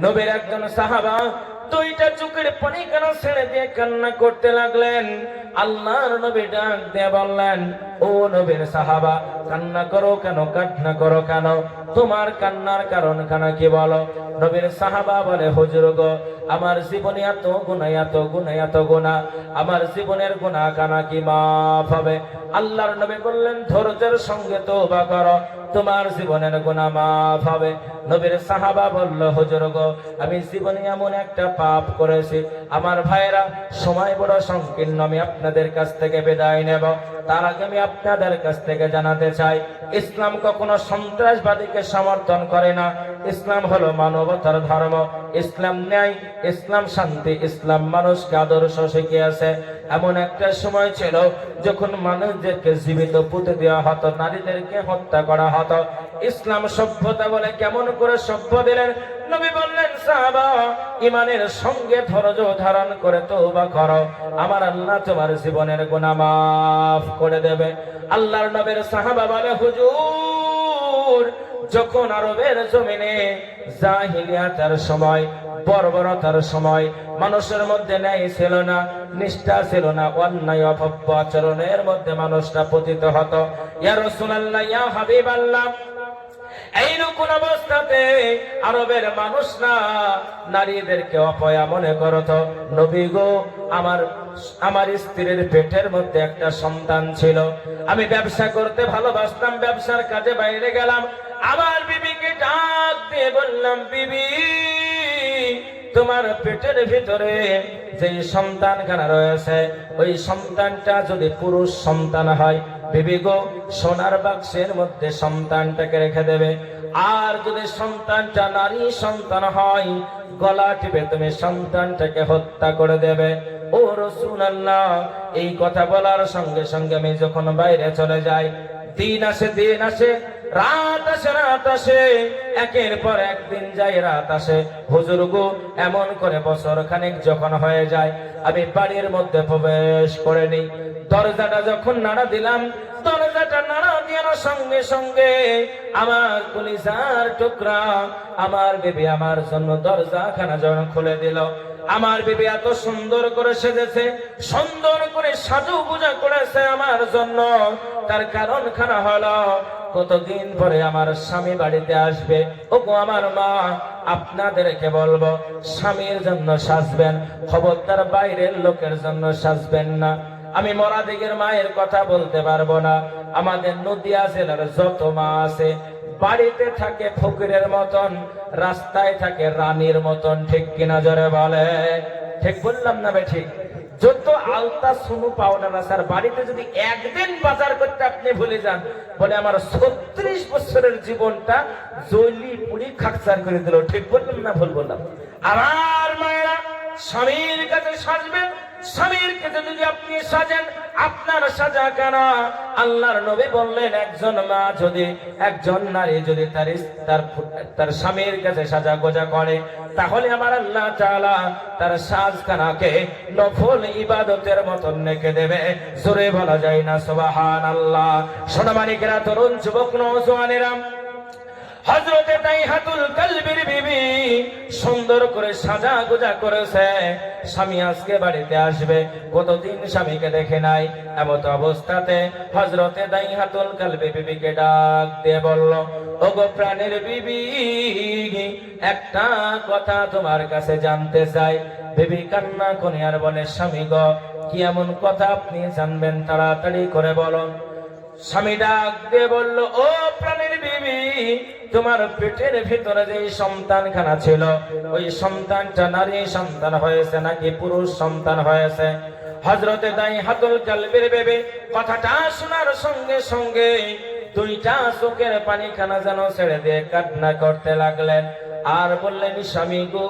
নবীর একজন সাহাবা দুইটা চোখের পানি কেন ছেড়ে দিয়ে কান্না করতে লাগলেন। আল্লাহর নবী ডাক দিয়ে বললেন, ও নবীর সাহাবা, কান্না করো কেন, কান্না করো কেন, তোমার কান্নার কারণ কেন কি বলো? নবীর সাহাবা বলে, হুজুর গো, আমার জীবনে এত গুনাহ, এত গুনাহ, এত গুনাহ, আমার জীবনের গুনাহ কানা কি মাফ হবে? আল্লাহর নবী বললেন, ধৈর্যের সঙ্গে তওবা করো, তোমার জীবনের গুনাহ মাফ হবে। নবীর সাহাবা বলল, হুজুর গো, আমি জীবনে এমন একটা পাপ করেছি, আমার ভাইরা সময় বড় সংকীর্ণ, আমি আপনাদের কাছ থেকে বিদায় নেব। তার আগে আমি আপনাদের কাছ থেকে জানাতে চাই, ইসলাম কখনো সন্ত্রাসবাদীকে সমর্থন করে না। ইসলাম হলো মানবতার ধর্ম, ইসলাম ন্যায়, ইসলাম শান্তি, ইসলাম মানুষকে আদর্শ শিখিয়েছে। এমন একটা সময় ছিল যখন মানুষদেরকে জীবিত পুঁতে দেওয়া হতো, নারীদেরকে হত্যা করা হতো। ইসলাম সভ্যতা বলে কেমন করে সভ্য দিলেন? নবী বললেন, সাহাবা, ঈমানের সঙ্গে ধৈর্য ধারণ করে তওবা করো, আমার আল্লাহ তোমার জীবনের গুনাহ মাফ করে দেবে। আল্লাহর নবীর সাহাবা বলে, হুজুর, যখন আরবের জমিনে জাহিলিয়াতের সময়, বর্বরতার সময়, মানুষের মধ্যে ন্যায় ছিল না, নিষ্ঠা ছিল না, অন্যায় অভব্য আচরণের মধ্যে মানুষটা পতিত হতো। ইয়া রাসূলুল্লাহ, ইয়া হাবিবাল্লাহ, এইরকম অবস্থাতে আরবের মানুষরা নারীদেরকে অপয়া মনে করত। নবী গো, আমার স্ত্রীর পেটের মধ্যে একটা সন্তান ছিল, আমি ব্যবসা করতে ভালোবাসতাম, ব্যবসার কাজে বাইরে গেলাম, আমার বিবিকে ডাক দিয়ে বললাম, বিবি, তোমার পেটের ভিতরে যে সন্তানখানা রয়েছে, ওই সন্তানটা যদি পুরুষ সন্তান হয়, বিবি গো, সোনার বাক্সের মধ্যে সন্তানটাকে রেখে দেবে, আর যদি সন্তানটা নারী সন্তান হয়, গলা টিপে তুমি সন্তানটাকে হত্যা করে দেবে। ও রাসূলুল্লাহ, এই কথা বলার সঙ্গে সঙ্গে আমি যখন বাইরে চলে যাই, দিন আসে, দিন আসে, রাত আসে, রাত আসে, একের পর একদিন যায়, রাত আসে। হুজুর গো, এমন করে বছর খানেক যখন হয়ে যায়, আমি বাড়ির মধ্যে প্রবেশ করে নিই। দরজাটা যখন নাড়া দিলাম, দরজাটা নাড়া দেওয়ার সঙ্গে সঙ্গে আমার কলিজার টুকরা, আমার বিবি আমার জন্য দরজাখানা যখন খুলে দিল, আমার বিবি এত সুন্দর করে সেজেছে, সুন্দর করে সাজুগুজা করেছে আমার জন্য। তার কারণ খানা হলো, কতদিন পরে আমার স্বামী বাড়িতে আসবে। ওগো আমার মা, আপনাদেরকে বলবো, স্বামীর জন্য সাজবেন, খবরদার বাইরের লোকের জন্য সাজবেন না। আমি মরাদিগের মায়ের কথা বলতে পারবো না, আমাদের নদিয়া জেলার যত মা আছে, বাড়িতে থাকে ফকিরের মতন, রাস্তায় থাকে রানীর মতন, ঠিক কিনা জোরে বলে? ঠিক বললাম না বে? ঠিক। যত আলতা সুনু পাওনা না স্যার, বাড়িতে যদি একদিন বাজার করতে আপনি ভুলে যান, বলে আমার 36 বছরের জীবনটা জলি পুরি খাকসার করে দিল। ঠিক বললাম না ভুল বললাম? আমার মায়েরা, স্বামীর কাছে সাজবেন, স্বামীর কাছে যদি আপনি সাজেন, আপনার সাজা কেন? আল্লাহর নবী বললেন, একজন মা যদি, একজন নারী যদি তার স্বামীর কাছে সাজা গোজা করে, তাহলে আমার আল্লাহ তাআলা তার সাজখানাকে নফল ইবাদতের মতন রেখে দেবে। জোরে বলা যায় না সুবহানাল্লাহ? সোনামানিকেরা, তরুণ যুবক নওজোয়ানেরা, হযরতে তাইহাতুল কালবির বিবি সুন্দর করে সাজা গোজা করেছে, স্বামী আজকে বাড়িতে আসবে, কতদিন স্বামীকে দেখে নাই। এমত অবস্থাতে হযরতে তাইহাতুল কালবি বিবিকে ডাক দিয়ে বলল, ওগো প্রাণের বিবি, একটা কথা তোমার কাছে জানতে চাই। বিবি কান্না করে আর বলে, স্বামী গো, কি এমন কথা আপনি জানবেন, তাড়াতাড়ি করে বলুন। স্বামী ডাক দিয়ে বলল, ও প্রাণের বিবি, তোমার পেটের ভিতরে যে সন্তানখানা ছিল, ওই সন্তানটা নারী সন্তান হয়েছে নাকি পুরুষ সন্তান হয়েছে? হযরতে তাইহাতুল কালবির বিবি কথাটা শোনার সঙ্গে সঙ্গে দুইটা চোখের পানিখানা যেন ছেড়ে দিয়ে কান্না করতে লাগলেন, আর বললেন, স্বামী গো,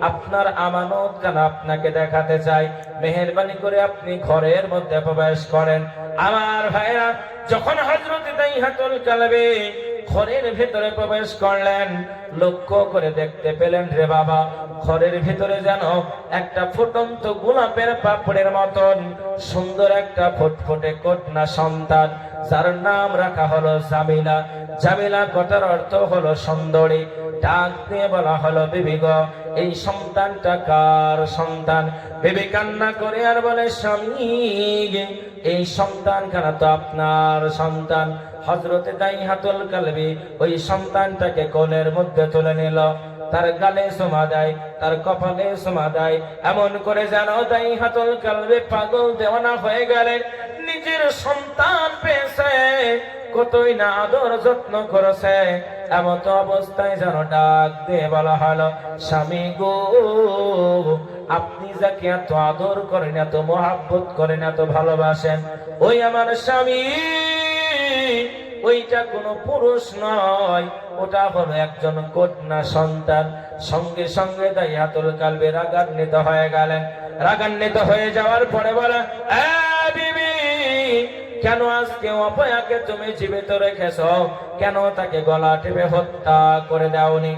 আপনার আমানত খানা আপনাকে দেখাতে চাই, মেহেরবানি করে আপনি ঘরের মধ্যে প্রবেশ করেন। আমার ভাইরা, যখন হযরতে তাইহাতুল কালবি ঘরের ভিতরে প্রবেশ করলেন, লক্ষ্য করে দেখতে পেলেন, রে বাবা, ঘরের ভিতরে যেন একটা ফুটন্ত গোলাপের পাপড়ের মতন সুন্দর একটা ফুটফুটে কন্যা সন্তান, যার নাম রাখা হলো জামিলা। জামিলা কথার অর্থ হলো সুন্দরী। ডাক দিয়ে বলা হলো, বিবি গো, এই সন্তানটা কার সন্তান? বিবি কান্না করে আর বলে, স্বামী, এই সন্তান খানা তো আপনার সন্তান। হযরতে দাইহাতুল কালবি ওই সন্তানটাকে কোলের মধ্যে তুলে নিল, তার গালে চুমা দেয়, তার কপালে চুমা দেয়, এমন করে যেন দাইহাতুল কালবি পাগল দেওয়ানা হয়ে গেলেন। নিজের সন্তান পেয়েছে, কতই না আদর যত্ন করেছে, এমন অবস্থায় যেন ডাক দিয়ে বলা হলো, স্বামী গো, আপনি যাকে এত আদর করেন, এত মহাব্বত করেন, এত ভালোবাসেন, ওই আমার স্বামী, ওইটা কোনো পুরুষ নয়, ওটা হলো একজন কন্যা সন্তান। সঙ্গে সঙ্গে দাইহাতুল কালবি রাগান্বিত হয়ে গেলেন। রাগান্বিত হয়ে যাওয়ার পরে বলে, বিবি, কেন আজকে অপয়াকে তুমি জীবিত রেখেছ? কেন তাকে গলা টিপে হত্যা করে দাওনি?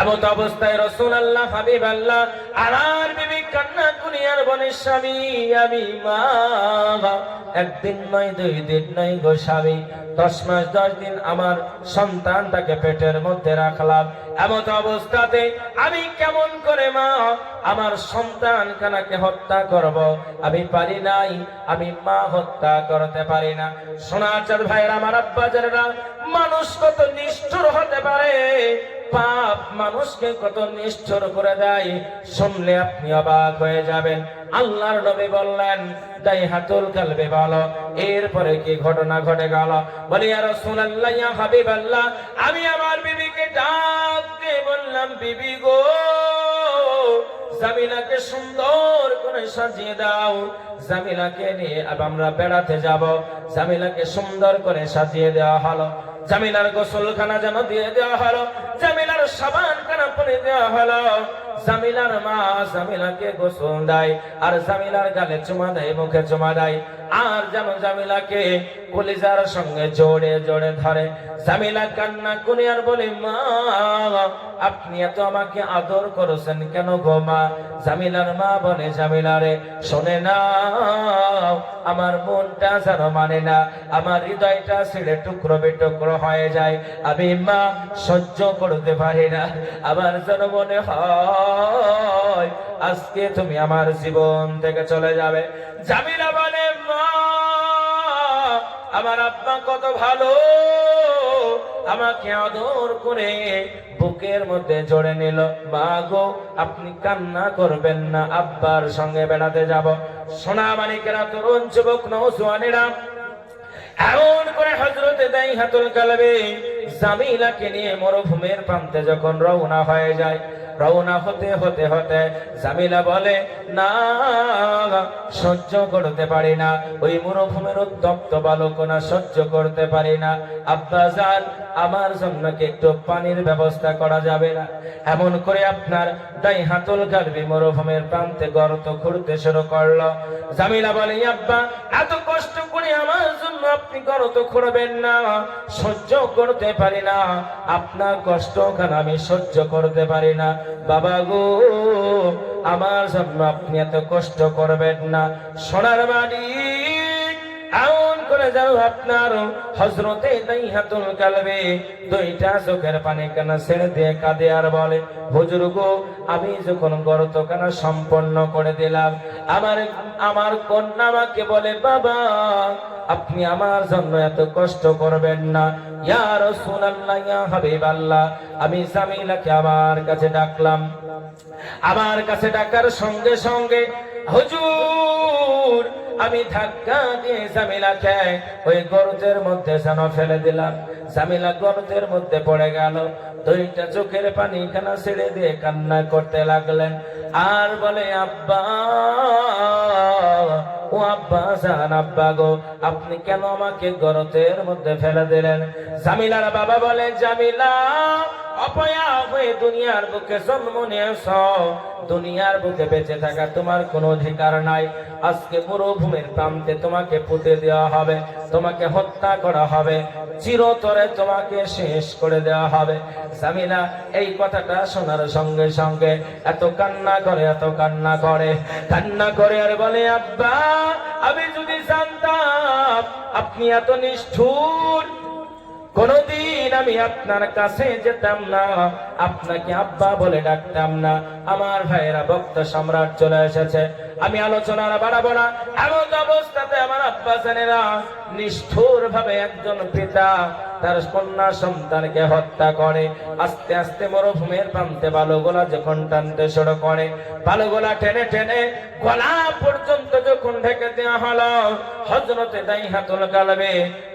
এমন অবস্থায় রাসূলুল্লাহ হাবিবাল্লাহ আর বিবি কান্না করে আর বলে, স্বামী, আমি মা, একদিন নয়, 2 দিন নয় গো স্বামী, 10 মাস 10 দিন আমার সন্তানটাকে পেটের মধ্যে রাখলাম। এমন অবস্থাতে আমি কেমন করে মা আমার সন্তান কানাকে হত্যা করব? আমি পারি নাই, আমি মা হত্যা করতে পারি না। সোনার চাঁদ ভাইরা, আমার আব্বাজানেরা, মানুষ কত নিষ্ঠুর হতে পারে, পাপ মানুষকে কত নিষ্ঠুর করে দেয়, শুনলে আপনি অবাক হয়ে যাবেন। আল্লাহর নবী বললেন, দাইহাতুল কালবি বলো, এরপরে কি ঘটনা ঘটে গেল? বলি, ইয়া রাসূলুল্লাহ, ইয়া হাবিবাল্লাহ, আমি আমার বিবিকে ডাক দিয়ে বললাম, বিবি গো, জামিলাকে সুন্দর করে সাজিয়ে দাও, জামিলাকে নিয়ে আমরা বেড়াতে যাব। জামিলাকে সুন্দর করে সাজিয়ে দেওয়া হলো, জামিলার গোসলখানা যেন দিয়ে দেওয়া হলো, জামিলার সাবান খানা পরে দেওয়া হলো। জামিলার মা জামিলাকে গোসল দেয়, আর জামিলার গালে চুমা দেয়, মুখে চুমা দেয়, আর যেন জামিলাকে কলিজার সঙ্গে জোড়ে জোড়ে ধরে। জামিলা কান্না করে আর বলে, মা, আপনি এত আমাকে আদর করেছেন কেন গো মা? জামিলার মা বলে, জামিলারে, শোনে না, আমার মনটা যেন মানে না, আমার হৃদয়টা ছিঁড়ে টুকরো বিটুকরো হয়ে যায়, আমি মা সহ্য করতে পারি না, আমার যেন মনে হয় আজকে তুমি আমার জীবন থেকে চলে যাবে। জামিলা বলে, মা, আমার আব্বা কত ভালো, আমাকে আদর করে বুকের মধ্যে জড়ে নিল। মা গো, আপনি কান্না করবেন না, আব্বার সঙ্গে বেড়াতে যাব। সোনা মানিকেরা, তরুণ যুবক নওজোয়ানেরা, এমন করে হযরতে দাইহাতুল কালবি জামিলাকে নিয়ে মরুভূমির প্রান্তে যখন রওনা হয়ে যায়, রওনা হতে হতে হতে জামিলা বলে, না, সহ্য করতে পারি না, ওই মরুভূমির উত্তপ্ত বালুকণা সহ্য করতে পারি না। আব্বাজান, আমার জন্য কি একটু পানির ব্যবস্থা করা যাবে না? এমন করে আপনার দাইহাতুল কালবি মরুভূমির প্রান্তে গর্ত খুঁড়তে শুরু করলো। জামিলা বলে, আব্বা, এত কষ্ট করে আমার জন্য আপনি গর্ত খুঁড়বেন না, সহ্য করতে পারি না, আপনার কষ্ট কেন আমি সহ্য করতে পারি না। বাবা গো, আমার জন্য আপনি এত কষ্ট করবেন না। সোনার বাড়ি, এমন করে যাও আপনার হযরতে দাইহাতুল কালবি 2টা চোখের পানি কানা ছেড়ে দিয়ে কাঁদে আর বলে, হুজুর গো, আমি যখন গর্ত কানা সম্পন্ন করে দিলাম, আমার কন্যা আমাকে বলে, বাবা, আপনি আমার জন্য এত কষ্ট করবেন না। ইয়া রাসূলুল্লাহ, ইয়া হাবিবাল্লাহ, আমি জামিলাকে আমার কাছে ডাকলাম। আমার কাছে ডাকার সঙ্গে সঙ্গে হুজুর, আমি ধাক্কা দিয়ে জামিলাকে ওই গর্তের মধ্যে যেন ফেলে দিলাম। জামিলা গর্তের মধ্যে পড়ে গেল। 2টা চোখের পানি খানা ছেড়ে দিয়ে কান্না করতে লাগলেন আর বলে, আব্বা, ও আব্বা জান, আব্বা গো, আপনি কেন আমাকে গর্তের মধ্যে ফেলে দিলেন? জামিলার বাবা বলে, জামিলা, অপয়া হয়ে দুনিয়ার বুকে জন্ম নিয়েছ, দুনিয়ার বুকে বেঁচে থাকা তোমার কোনো অধিকার নাই। আজকে মরুভূমির প্রান্তে তোমাকে পুঁতে দেওয়া হবে, তোমাকে হত্যা করা হবে, চিরতরে তোমাকে শেষ করে দেওয়া হবে। জামিলা এই কথাটা শোনার সঙ্গে সঙ্গে এত কান্না করে, এত কান্না করে, কান্না করে আর বলে, আব্বা, আমি যদি জানতাম আপনি এত নিষ্ঠুর, কোনদিন আমি আপনার কাছে যেতাম না, আপনাকে আব্বা বলে ডাকতাম না। আমার ভাইয়েরা, ভক্ত সম্রাট চলে এসেছে, আমি আলোচনার বাড়াবো না। এমন অবস্থাতে আমার আব্বা জানেরা নিষ্ঠুর ভাবে একজন পিতা তার কন্যা সন্তানকে হত্যা করে। আস্তে আস্তে মরুভূমির প্রান্তে বালুগোলা যখন টানতে শুরু করে, বালুগোলা টেনে টেনে গলা পর্যন্ত যখন ঢেকে দেওয়া হলো, হযরতে দাইহাতুল কালবে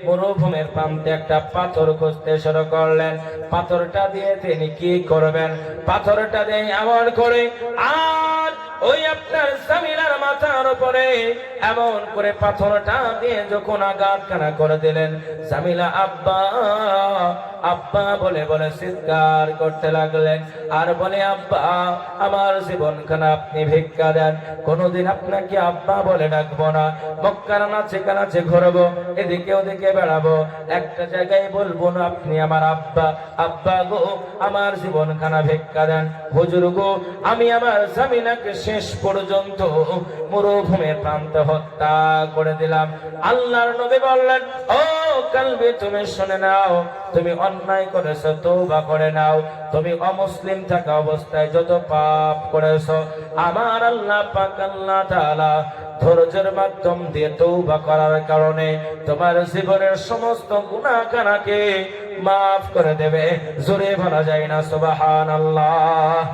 মরুভূমির প্রান্তে একটা পাথর খুঁজতে শুরু করলেন। পাথরটা দিয়ে তিনি কি করবেন? পাথরটা দিয়ে এমন করে আর ওই আপনার জামিলার মাথার উপরে এমন করে পাথরটা দিয়ে যখন আঘাতখানা করে দিলেন, জামিলা আব্বা আব্বা বলে বলে চিৎকার করতে লাগলেন আর বলে, আব্বা আমার জীবনখানা আপনি ভিক্ষা দেন, কোনোদিন আপনাকে আব্বা বলে ডাকবো না। মক্কার নাচে কানাচে ঘুরবো, এদিকে ওদিকে বেড়াবো, একটা জায়গায় বলবো না আপনি আমার আব্বা। আব্বা গো, আমার জীবনখানা ভিক্ষা দেন। হুজুর গো, আমি আমার জামিলাকে শেষ পর্যন্ত মরুভূমির প্রান্তে হত্যা করে দিলাম। আল্লাহর নবী বললেন, ও কালবে তুমি শুনে নাও, তুমি অন্যায় করেছো, তওবা করে নাও। তুমি অমুসলিম থাকা অবস্থায় যত পাপ করেছো, আমার আল্লাহ পাক আল্লাহ তাআলা ধৈর্যের মাধ্যম দিয়ে তওবা করার কারণে তোমার জীবনের সমস্ত গুনাহখানাকে মাফ করে দেবে। জোরে বলা যায় না সুবহানাল্লাহ।